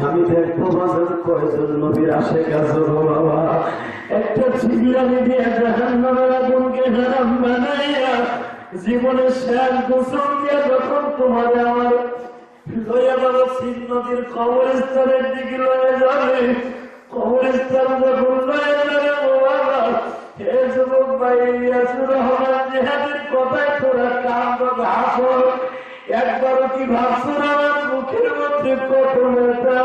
আমি দেখবো বাজার কয়জন নবীর আশেক আছো বাবা। একটা চিল্লানি দিয়ে জাহান্নামের আগুনকে হারাম বানাইয়া জীবনের শেষ গোসল দিয়ে যখন তোমার আমার লইয়া বাবা সিন নদীর কবরস্থানের দিকে লয়ে যাবে, কবরস্থান যখন লয়ে যাবে বাবা, হে যুবক ভাই ইয়াসুর রহমান জিহাদের কথায় তোরা কান্দ হাসো। একবারও কি ভাবছো না আমার মুখের মধ্যে কত নেতা?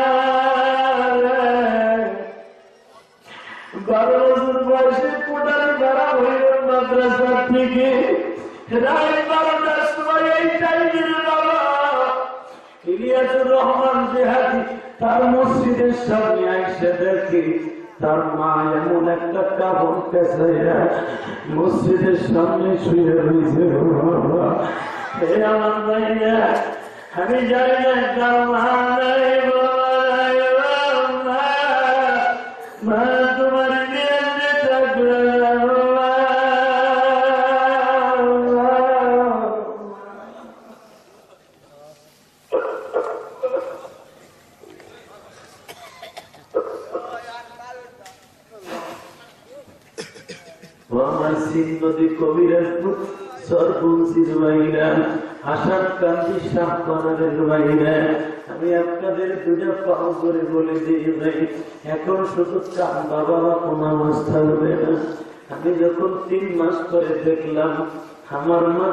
12 বছর বয়সে কোটারি বেড়া হইল মাদ্রাসার থেকে রাত 12টার সময় এই টাইমের বাবা ইলিয়াসুর রহমান জিহাদি তার মসজিদের সামনে এসে দেখি তার মা এমন একটা কাপড় পেঁচাইয়া মসজিদের সামনে শুয়ে রয়েছে। আমার ভাইয়া আমি জানি না মা তোমার নদী কবিরাজপুর সরপঞ্চির বাইরা আশার কান্দি শাহবানের বাইরা আমি আপনাদের দুটো পাও করে বলে দিই ভাই, এখন শুধু কান বাবা কোন অবস্থা হবে না। আমি যখন 3 মাস পরে দেখলাম আমার মা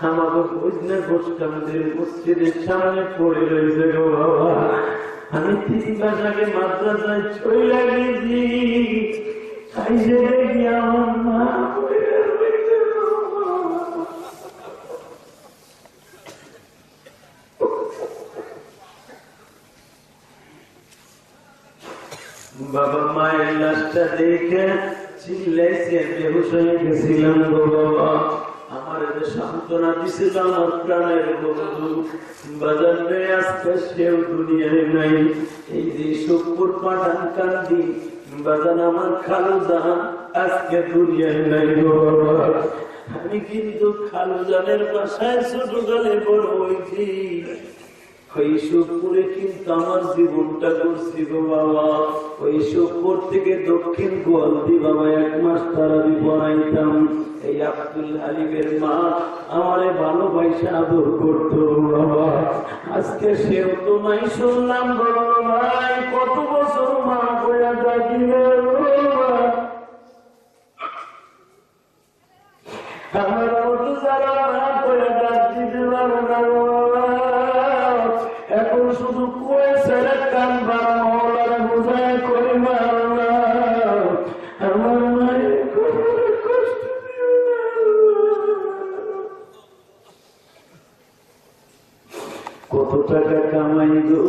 আমাকে বুঝলে বসকামদের মসজিদের সামনে পড়ে রয়েছে গো বাবা। আমি 3 মাস আগে মাদ্রাসায় চলে গেছি, আমার মা বাবা মায়ের লাশটা দেখে চিল্লাইছে, বেহুশ হয়ে গেছিলাম গো বাবা। আমার সান্ত্বনা দিছিল আমার প্রাণের বন্ধু বাজার নেই, আজকে সেও দুনিয়ায় নাই। এই যে সুখপুর পাঠান কান্দি বাজান আমার খালু জান আজকে দুনিয়ায় নাই গো বাবা। আমি কিন্তু খালু জানের বাসায় ছোটকালে বড় হয়েছি, ওই সুখপুরে কিন্তু আমার জীবনটা করছি গো বাবা। ওই সুখপুর থেকে দক্ষিণ গোয়ালদি বাবা 1 মাস তারাবি পড়াইতাম। এই আব্দুল হালিমের মা আমারে ভালোবাসা আদর করতো বাবা। আজকে সেও তো নাই, শুনলাম বড় ভাই কত বছর মা বয়া ডাকিলে আমার মতো যারা মা বয়া ডাক দিতে পারে না এখন শুধু কয়ে ছেড়ে কান বাবা মহলারা বোঝায় করে মারলা আমার মায়ের কষ্ট দিও না। কত টাকা কামাই গো,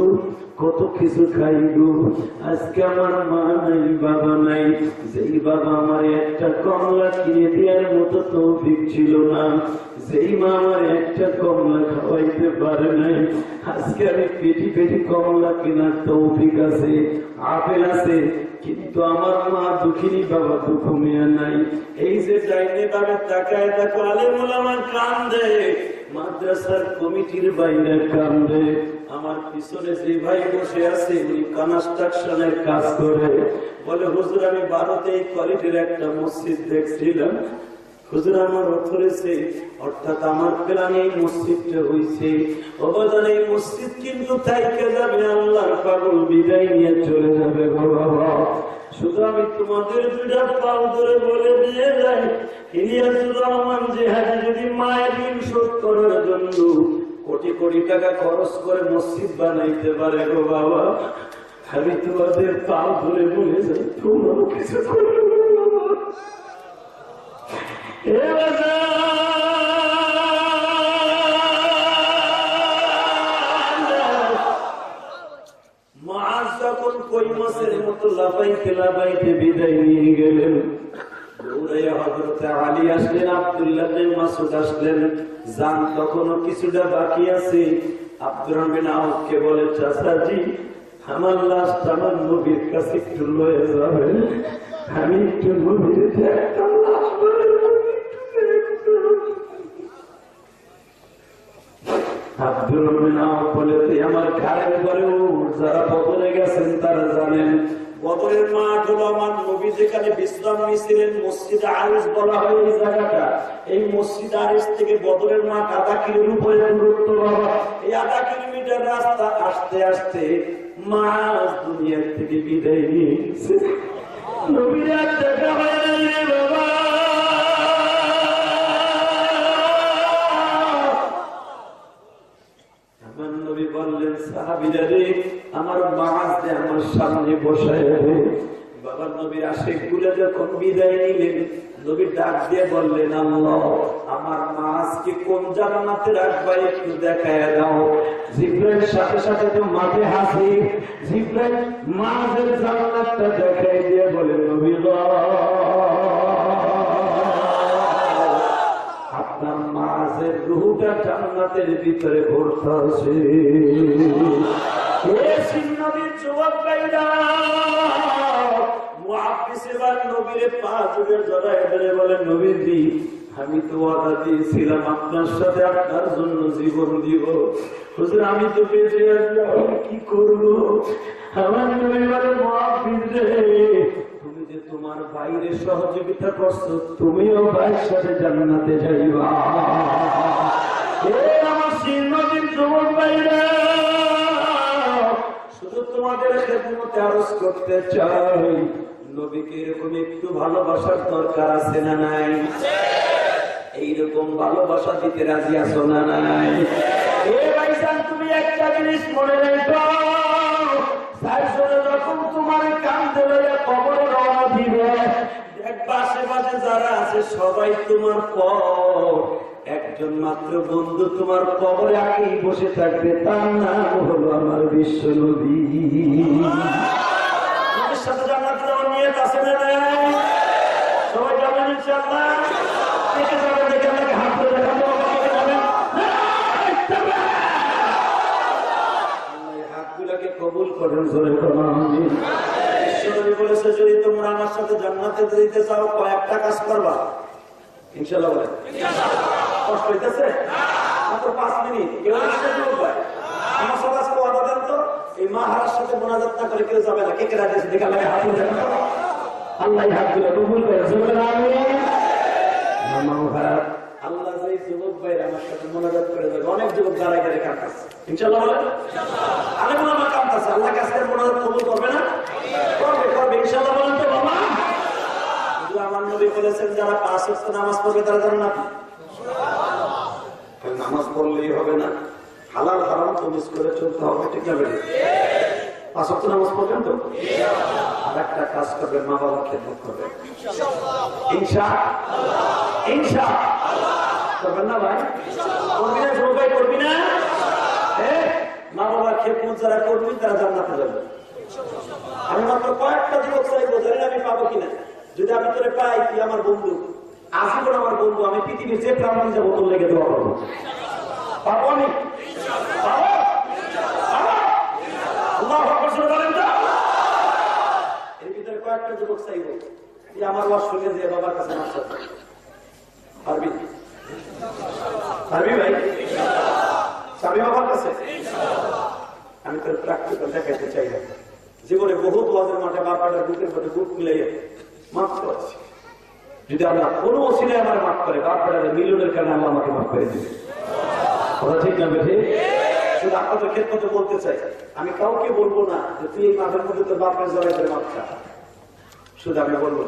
কত কিছু খাই গো, আজকে আমার মা নাই বাবা নাই। যেই বাবা আমার একটা কমলা কিনে দেওয়ার মতো তৌফিক ছিল না, যেই মা আমার একটা কমলা খাওয়াইতে পারে নাই, আজকে আমি পেটি পেটি কমলা কেনার তৌফিক আছে, আপেল আছে, কিন্তু আমার মা দুঃখিনী বাবা দুঃখ মেয়া নাই। এই যে ডাইনে বাবা তাকায় দেখো আলেমুল আমার কান্দে, মাদ্রাসার কমিটির বাইরে কান্দে। আমার পিছনে যে ভাই বসে আছে উনি কনস্ট্রাকশনের কাজ করে, বলে হুজুর আমি ভারতে এই কোয়ালিটির একটা মসজিদ দেখছিলাম, হুজুর আমার অথরেছে, অর্থাৎ আমার প্ল্যানে এই মসজিদটা হয়েছে। অবদান এই মসজিদ কিন্তু থাইকে যাবে, আল্লাহর পাগল বিদায় নিয়ে চলে যাবে বাবা। শুধু আমি তোমাদের 2টা পাও ধরে বলে দিয়ে যাই, ইলিয়াসুর রহমান জিহাদি যদি মায়ের ঋণ শোধ করার জন্য কোটি কোটি টাকা খরচ করে মসজিদ বানাইতে পারে গো বাবা, আমি তোমাদের পাও ধরে বলে যাই তোমরাও কিছু করবে বাবা। মাছ যখন কই মাছের মতো লাফাইতে লাফাইতে বিদায় নিয়ে গেলেন, দৌড়াইয়া হযরত আলী আসলেন, আব্দুল্লাহ বিন মাসউদ আসলেন, জান তখনও কিছুটা বাকি আছে। আব্দুর রহমান আউফকে বলে চাচাজি আমার লাশটা আমার নবীর কাছে একটু লয়ে যাবে, আমি একটু নবীর দেখতাম লাশ আব্দুর রহমান আউফ বলে তুই আমার ঘাড়ের পরে যারা বদলে আছেন তারা জানেন বদরের মাঠ হলো আমার নবী যেখানে বিশ্রাম নিয়েছিলেন মসজিদ আরিস বলা হয় এই জায়গাটা। এই মসজিদ আরিস থেকে বদরের মাঠ 0.5 কিলোর উপরে দূরত্ব বাবা। এই 0.5 কিলোমিটার রাস্তা আসতে আসতে মাস দুনিয়ার থেকে বিদায় নিয়েছে। নবীর আর দেখা হয় নাই রে বাবা। আমার নবী বললেন সাহাবীরা রে আমার মাস দে আমার সামনে বসায় রে। বাবা নবীর আশিকগুলো যখন বিদায় নিলেন নবী ডাক দিয়ে বললেন আল্লাহ আমার মাছকে কোন জান্নাতে রাখবা একটু দেখায় দাও। জিবরাইল সাথে সাথে তো মাঝে হাসি। জিবরাইল মাছের জান্নাতটা দেখাই দিয়ে বলে নবী গো আপনার মাছের রূহটা জান্নাতের ভিতরে ভরতে আছে। হে সিন্নবীর যুবক ভাইরা আমি তো ওয়াদা দিয়েছিলাম আপনার সাথে আপনার জন্য জীবন দিব। হুজুর আমি তো বেঁচে আছি কি করবো? আমার নবী বলে মুআফিজ রে তুমি যে তোমার বাইরে সহযোগিতা করছো তুমিও ভাইয়ের সাথে জান্নাতে যাইবা। আমার সিন্নবীর যুবক ভাইরা শুধু তোমাদের খেদমতে আরজ করতে চাই নবীকে এরকম একটু ভালোবাসার দরকার আছে না নাই? এইরকম ভালোবাসা দিতে রাজি আছো না নাই? তুমি একটা জিনিস মনে রেখো যখন তোমার কান্দে লইয়া কবরে রওনা দিবে দেখবা আশেপাশে যারা আছে সবাই তোমার পর একজন মাত্র বন্ধু তোমার কবরে আগেই বসে থাকবে তার নাম হলো আমার বিশ্ব নবী। সাথে জান্নাতে যাওয়ার নিয়ত আছে না নাই? সবাই যাবেন ইনশাআল্লাহ। কে যাবেন দেখে আমাকে হাত ধরে দেখাবো। হাতগুলোকে কবুল করেন জোরে আমিন। ঈশ্বরী বলেছে যদি তোমরা আমার সাথে জান্নাতে যেতে চাও কয়েকটা কাজ করবা ইনশাআল্লাহ বলে। কষ্ট হইতেছে মাত্র 5 মিনিট কেউ ভাই আমার সাথে আজকে ওয়াদা দেন তো এই মাহারার সাথে মোনাজাত না করে কেউ যাবে না। কে কে রাজি আছে দেখা লাগে হাত ধরে আল্লাহ হাতগুলো কবুল করে জোরে আমিন। আল্লাহ যে যুবক ভাইরা আমার সাথে মোনাজাত করে যাবে অনেক যুবক দাঁড়ায় দাঁড়িয়ে কাঁদতেছে ইনশাআল্লাহ বলে। আমি মনে আমার কাঁদতেছে আল্লাহ কাছে মোনাজাত কবুল করবে না? করবে করবে ইনশাআল্লাহ বলেন তো বাবা। কিন্তু আমার নবী বলেছেন যারা 5 ওয়াক্ত নামাজ পড়বে তারা জান্নাত। নামাজ পড়লেই হবে না হালাল হারাম তো মিস করে চলতে হবে ঠিক না? 5 ওয়াক্ত নামাজ পড়বেন তো আর একটা কাজ করবেন মা বাবার খেদমত করবেন ইনশাআল্লাহ। ইনশাআল্লাহ করবেন না ভাই? করবি না সবাই করবি না? মা বাবার খেদমত যারা করবি তারা জান্নাতে যাবে। আমি মাত্র কয়েকটা যুবক চাইবো জানি না আমি পাবো কিনা। যদি আমি তোরে পাই কি আমার বন্ধু আজীবন আমার বন্ধু আমি পৃথিবীর যে প্রাণী যাবো তোর লেগে দোয়া করবো। পাবো আমি এর ভিতরে কয়েকটা যুবক চাইবো যে আমার ওয়াজ শুনে যে বাবার কাছে নাচ পারবি পারবি ভাই স্বামী বাবার কাছে? আমি তোর প্র্যাকটিক্যাল দেখাইতে চাই না। জীবনে বহুত ওয়াজের মাঠে বাবাটার বুকের মধ্যে বুক মিলাইয়া মাফ করেছি। যদি আমরা কোনো ওসিলায় আমার মাফ করে বাপটা মিলনের কারণে আল্লাহ আমাকে মাফ করে দিবে। কথা ঠিক না বেঠে? শুধু আপনাদের ক্ষেত্রে বলতে চাই আমি কাউকে বলবো না যে তুই এই মাঠের মধ্যে তোর বাপের জড়াই করে মাফ চা। শুধু আমি বলবো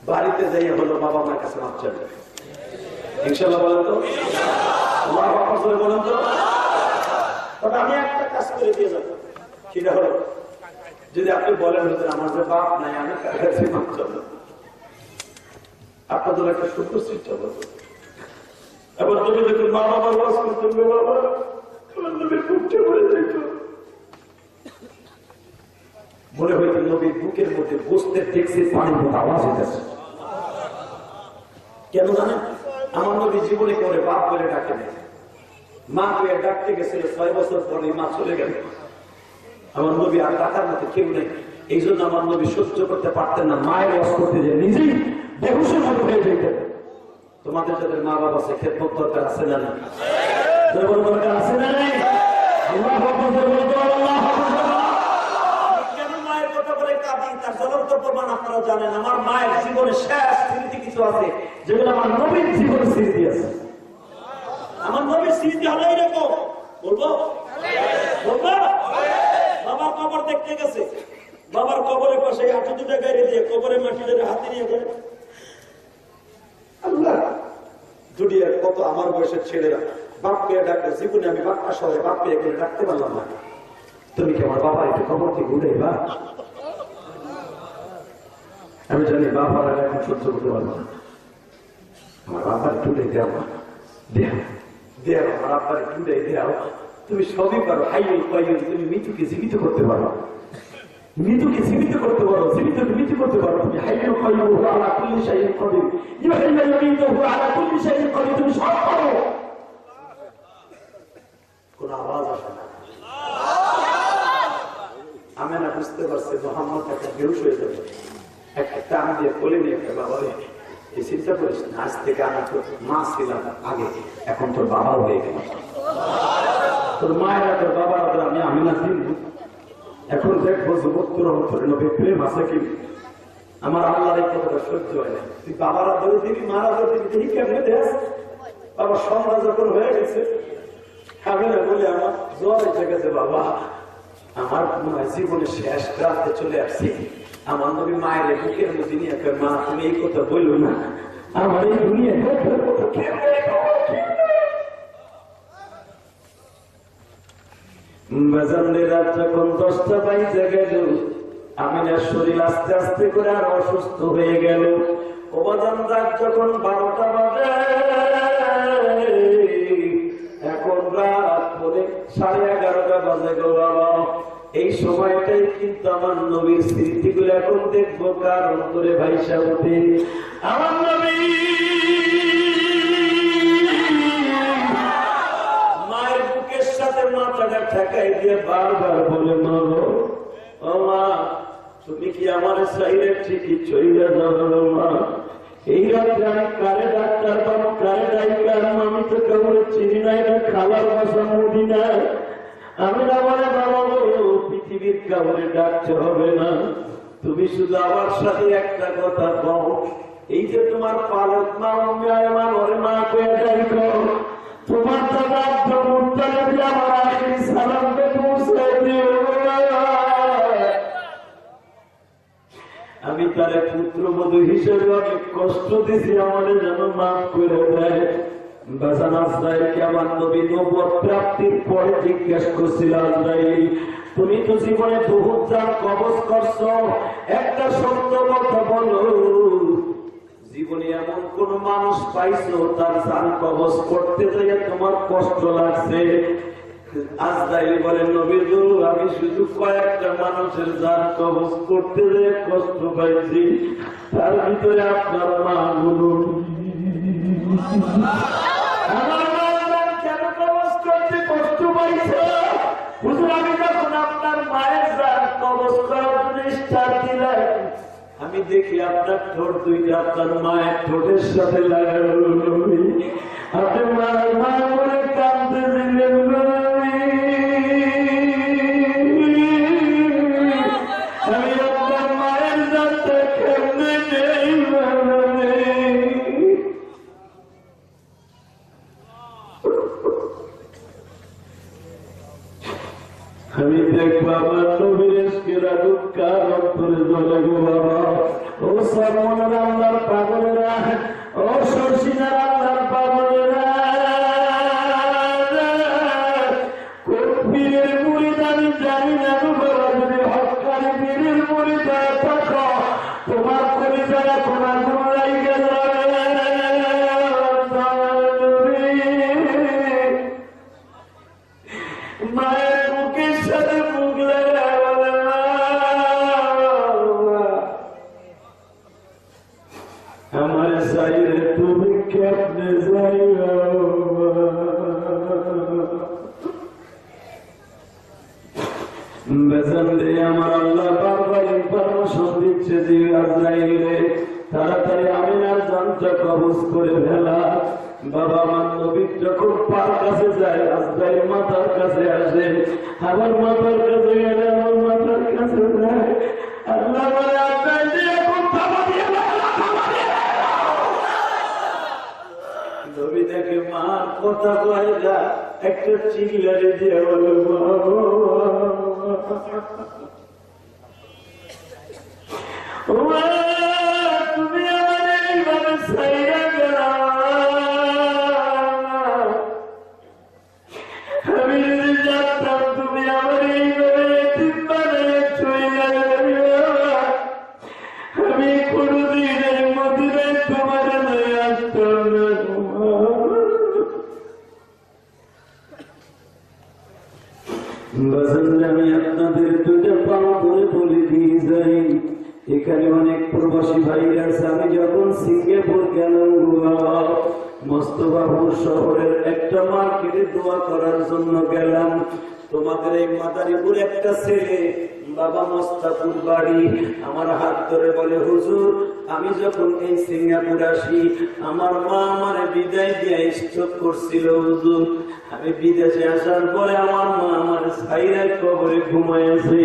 বাড়িতে যাই হলো বাবা মার কাছে মাফ চাইবে ইনশাআল্লাহ বলেন তো আল্লাহ বাবা জোরে বলেন তো। তবে আমি একটা কাজ করে দিয়ে যাবো সেটা হলো যদি আপনি বলেন হতেন আমার যে বাপ নাই আমি কার কাছে মাফ চাবো আপনাদের একটা সুন্দর চিন্তা করবো। এবার যদি দেখুন মা বাবার বাস করতেন বাবা মনে হইত নবীর বুকের মধ্যে বসতে ট্যাক্সি পানির মতো আওয়াজ হইতেছে। কেন জানেন? আমার নবী জীবনে করে বাপ বলে ডাকে নেই। মা বলে ডাকতে গেছিল 6 বছর পরে মা চলে গেল। আমার নবী আর ডাকার মতো কেউ নেই। এই জন্য আমার নবী সহ্য করতে পারতেন না মায়ের ওয়াজ করতে যে নিজেই বেহুশের মতো হয়ে যেতেন। তোমাদের যাদের মা বাবা আছে খেদমত দরকার আছে না নাই? দরকার আছে না নাই? আল্লাহু আকবার বলতে আল্লাহু আকবার। প্রমাণ আপনারা জানেন। আমার মায়ের জীবনের শেষ স্মৃতি কিছু আছে যেগুলো আমার নবীর জীবনের স্মৃতি আছে। আমার নবীর স্মৃতি হলো এরকম, বলবো বলবো। বাবার কবর দেখতে গেছে, বাবার কবরের পাশে হাঁটু দুটা গাড়ি দিয়ে কবরের মাটিটা হাতে নিয়ে গেলে আল্লাহ দুনিয়ার কত আমার বয়সের ছেলেরা বাপ পেয়ে ডাকলে, জীবনে আমি বাপ্পা শহরে বাপ পেয়ে করে ডাকতে পারলাম না। তুমি কি আমার বাবা একটু খবর থেকে উঠাইবা? আমি জানি বাবার এখন সহ্য করতে পারবো না। আমার বাবার টুলে দেও দেও দেও, আমার আব্বার টুলে দেও। তুমি সবই পারো, হাইল পাইল, তুমি মৃত্যুকে জীবিত করতে পারো, মৃত্যুকে জীবিত করতে পারো, জীবিতকে মৃত্যু করতে পারো। তুমি হাইল পাইল আলা কুল্লি শাইইন কাদির, ইউহিল ইয়ামিনহু আলা কুল্লি শাইইন কাদির, তুমি সব পারো। কোন আওয়াজ আসে না। আমি না বুঝতে পারছি মোহাম্মদ একটা বেহুশ হয়ে যাবে, একটা টান দিয়ে কোলে নিয়ে একটা বাবা এই চিন্তা করিস না, আজ থেকে আমি তোর মা ছিলাম আগে, এখন তোর বাবাও হয়ে গেল। তোর মায়েরা তোর বাবারা আমি না দিন, এখন দেখবো যুবক তোর অন্তরে নবী প্রেম আছে কি। আমার আল্লাহর এই কথাটা সহ্য হয় না। তুই বাবারা ধরে দিবি, মারা ধরে দিবি, দেখি কেমনে দেশ। বাবার সন্ধ্যা যখন হয়ে গেছে, খাবে না বলে আমার জ্বর এসে গেছে। বাবা আমার জীবনের শেষ রাতে চলে আসছি, আমার নবী মায়ের বুকের মধ্যে নিয়ে মা তুমি এই কথা বললো না, আমার এই দুনিয়া রাত যখন 10টা বাইজে গেল, আমিনার শরীর আস্তে আস্তে করে আর অসুস্থ হয়ে গেল। ওবাদান রাত যখন 12টা বাজে, এখন রাত বলে 11:30 বাজে গো বাবা। এই সময়টাই কিন্তু আমার নবীর স্মৃতিগুলো এখন দেখবো কার অন্তরে ভাইসা উঠে। আমার নবী মায়ের বুকের সাথে মাথাটা ঠেকাই দিয়ে বারবার বলে, ও মা তুমি কি আমার সাইডে ঠিকই চইলা যাবে মা? এই রাত্রে আমি কারে ডাক্তার পাবো, কারে ডাক্তার? আমি তো কেবল চিনি না, এটা খালার বাসা মদিনা। আমি না বলে বাবা পৃথিবীর কাউরে ডাকতে হবে না, তুমি শুধু আমার সাথে একটা কথা কও, এই যে তোমার পালক মা আমার ওরে মা কয়ে ডাকো, তোমার দাদা আব্দুল মুত্তালিব আমার আখিরি সালামকে পৌঁছে দিও। আমি তারে পুত্রবধূ হিসেবে অনেক কষ্ট দিছি, আমাদের যেন মাফ করে দেয়। বাজান আজরাইলকে আমার নবী নবুয়ত প্রাপ্তির পরে জিজ্ঞেস করছিল, আজরাইল তুমি তো জীবনে বহুত জান কবজ করছো, একটা সত্য কথা বলো, জীবনে এমন কোন মানুষ পাইছো তার জান কবজ করতে যাইয়া তোমার কষ্ট লাগছে? আজরাইল বলেন, নবী গো আমি শুধু কয়েকটা মানুষের জান কবজ করতে যেয়ে কষ্ট পাইছি, তার ভিতরে আপনার মা বলুন। আমার মা কেন কবজ করতে কষ্ট পাইছে? হুজুর আমি যখন আপনার মায়ের জান কবজ করার জন্য স্টার্ট দিলেন, আমি দেখি আপনার ঠোঁট দুইটা আপনার মায়ের ঠোঁটের সাথে লাগানো। আপনি মায়ের মা বলে কাঁদতে দিলেন, আমি আপনার মায়ের জানটা কেমনে নেই। আমি দেখবো আমার নবীর এসকেরা দুঃখার অন্তরে জ্বলে গো বাবা। ও সর্বনার আল্লাহর পাগলেরা, ও শর্ষিনার আল্লাহর পাগলেরা, কোন পীরের মুরিদ আমি জানি না গো বাবা, যদি হক্কানি পীরের মুরিদ হয়ে থাকো তোমার কলিজায় এখন আগুন লাইগা যাবে। মায়ের বুকের সাথে বুক লাগা আমার সাইরে তুমি কেমনে যাইবা? বেজান দে আমার আল্লাহ বারবার ইনফরমেশন দিচ্ছে যে আজরাইলে তাড়াতাড়ি আমিনার জানটা কবজ করে ফেলা। বাবা আমার নবী যখন পার কাছে যায়, আজরাইল মাথার কাছে আসে, আবার মাথার কাছে গেলে আমার মাথার কাছে যায়। আল্লাহ বলে একটা চিল্লারে দিয়ে বলো তুমি আমার এইভাবে ছাইরা গেলা, আমি যদি জানতাম তুমি আমার এইভাবে এতিম বানাইয়া চইলা যাবে, আমি কোনদিন এই মদিনায় তোমার নয় আসতাম না। আমি আপনাদের দুটো পাও ধরে বলে দিয়ে যাই, এখানে অনেক প্রবাসী ভাইরা আছে। আমি যখন সিঙ্গাপুর গেলাম মোস্তফাপুর শহরের একটা মার্কেটে দোয়া করার জন্য গেলাম। তোমাদের এই মাদারীপুর একটা ছেলে বাবা মোস্তাফুর বাড়ি আমার হাত ধরে বলে, হুজুর আমি যখন এই সিঙ্গাপুর আসি আমার মা আমার বিদায় দিয়ে স্ট্রোক করছিল হুজুর। আমি বিদেশে আসার পরে আমার মা আমার ছাইরার কবরে ঘুমাইছে।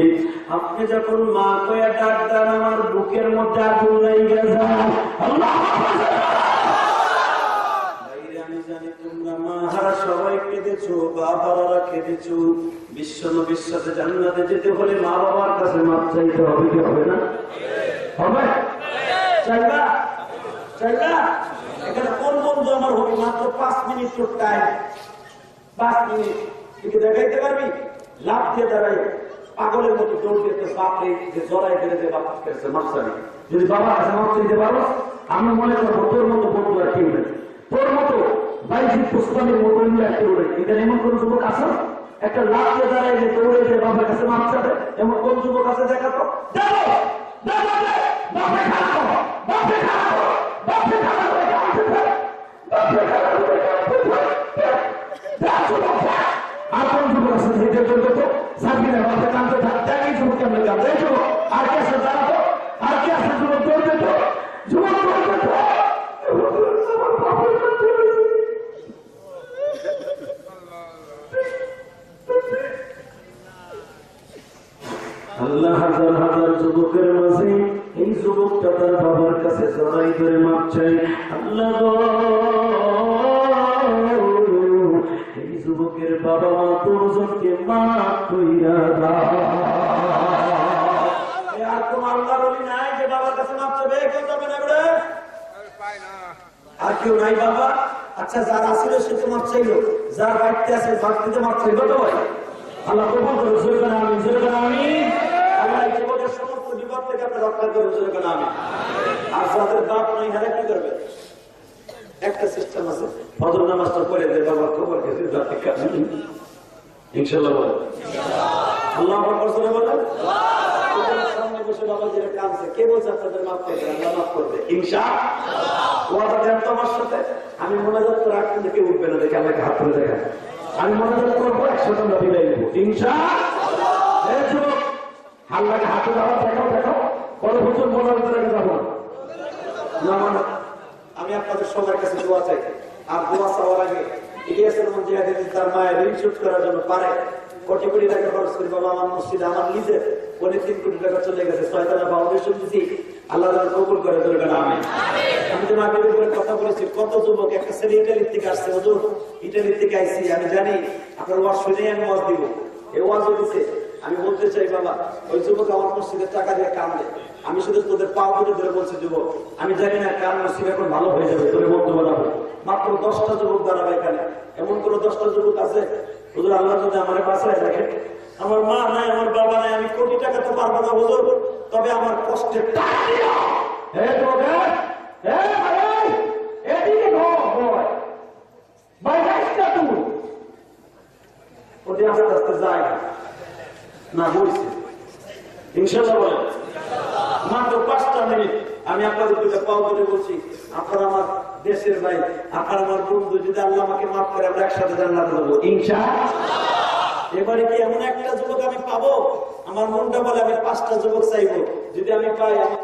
আপনি যখন মা কয়া ডাক দেন আমার বুকের মধ্যে আগুন লেগে যায়। আমি জানি তোমরা মা হারা সবাই কেঁদেছো, বাবারা কেঁদেছো। বিশ্ব নবীর সাথে জান্নাতে যেতে হলে মা বাবার কাছে মাপ চাইতে হবে, কি হবে না? হবে? চাইবা? চাইবা? এখানে কোন বন্ধু আমার হবে? মাত্র 5 মিনিট তোর টাইম, 5 মিনিট কিন্তু দেখাইতে পারবি? লাভ দিয়ে দাঁড়াই পাগলের মতো দৌড় দিতে বাপরে যে জড়াই ফেলে যে বাপ করেছে মাপ চাবি। যদি বাবার কাছে মাপ চাইতে পারো আমি মনে করবো তোর মতো বন্ধু আর কেউ নেই, তোর মতো বাইজিৎ পুষ্পানের মতো কেউ নেই। এখানে এমন কোন যুবক আছে একটা লাভ দিয়ে দাঁড়াই যে দৌড়ে যে বাবার কাছে মাপ চাবে? এমন কোন যুবক আছে দেখাতো? আর কোন যুবক আছে যেটা করবে তো সাকিনা বাপে কাঁদতে থাকতে এই যুবক কেমন কাঁদতে যুবক? আর কে আছে দাঁড়াতো? আর কে আছে যুবক দৌড়বে তো? যুবক দৌড়বে তো? আল্লাহ হাজার হাজার যুবকের মাঝে এই যুবকটা তার বাবার কাছে জড়াই ধরে মাপ চাই। আল্লাহ এই যুবকের বাবা মা তোরজনকে মাফ কইরা দাও। আর কোন আল্লাহ বলি নাই যে বাবার কাছে মাপ চাবে? কেউ যাবে না রে, আর কেউ নাই বাবা। আচ্ছা যার আসলে সে তো মাপ চাইলো, যার বাড়িতে আছে বাড়িতে মাপ চাইলো তো ভাই। আল্লাহ কবুল করো, জোরে আমি জোরে আমি আল্লাহ এই জীবনের সমস্ত বিপদ থেকে আপনি রক্ষা করো, জোরে আমি। আর যাদের বাপ নাই হারা কি করবে? একটা সিস্টেম আছে, ফজর নামাজটা পড়ে দেয় বাবার খবর খেতে যাতে কাজ ইনশাআল্লাহ বলে আল্লাহ আকবার জোরে বলেন। সামনে বসে বাবা যেটা কাঁদছে কে বলছে আপনাদের মাফ করবে? আল্লাহ মাফ করবে ইনশাআল্লাহ। ওয়াদা দেন তো আমার সাথে? আমি মোনাজাত করে রাখতে কেউ উঠবে না, দেখে আমাকে হাত তুলে দেখান। আমি মোনাজাত করবো, 100 টাকা বিদায় দেবো ইনশাআল্লাহ। আল্লাহকে হাতে দেওয়া দেখাও দেখাও, বড় হুজুর মোনাজাত রেখে যাবো না। মানে আমি আপনাদের সবার কাছে দোয়া চাই। আর দোয়া চাওয়ার আগে ইলিয়াসের মধ্যে তার মায়ের ঋণ শোধ করার জন্য পারে কোটি কোটি টাকা খরচ করি বাবা আমার মসজিদে আমার নিজের 3 কোটি টাকা চলে গেছে, 6তলা ফাউন্ডেশন দিচ্ছি। আল্লাহ কবুল করে দেবে না। আমি তো আগের উপরে কথা বলেছি, কত যুবক একটা ছেলে ইটালির থেকে আসছে, হুজুর ইটালির থেকে আইসি আমি জানি আপনার ওয়াজ শুনেই আমি ওয়াজ দিব। এই ওয়াজও দিচ্ছে। আমি বলতে চাই বাবা ওই যুবক আমার মসজিদের টাকা দিয়ে কান্দে, আমি শুধু তোদের পা ধরে ধরে বলছি যুবক আমি জানি না কার মসজিদ এখন ভালো হয়ে যাবে, তোর বন্ধু বানাবো। মাত্র 10টা যুবক দাঁড়াবে এখানে। এমন কোন 10টা যুবক আছে হুজুর আল্লাহ যদি আমার বাসায় রাখে, আমার মা নাই আমার বাবা নাই, আমি কোটি টাকা তো পারবো না হুজুর, তবে আমার কষ্টের টাকা দিও। আস্তে আস্তে যায় না বলছি ইনশাআল্লাহ বলে। মাত্র 5টা মিনিট আমি আপনাদের দুটো পাও ধরে বলছি, আপনারা আমার দেশের ভাই, আপনারা আমার বন্ধু, যদি আল্লাহ আমাকে মাফ করে আমরা একসাথে জান্নাতে যাবো ইনশাআল্লাহ। এবারে কি এমন একটা যুবক আমি পাবো? আমার মনটা বলে আমি 5টা যুবক চাইবো, যদি আমি পাই আমি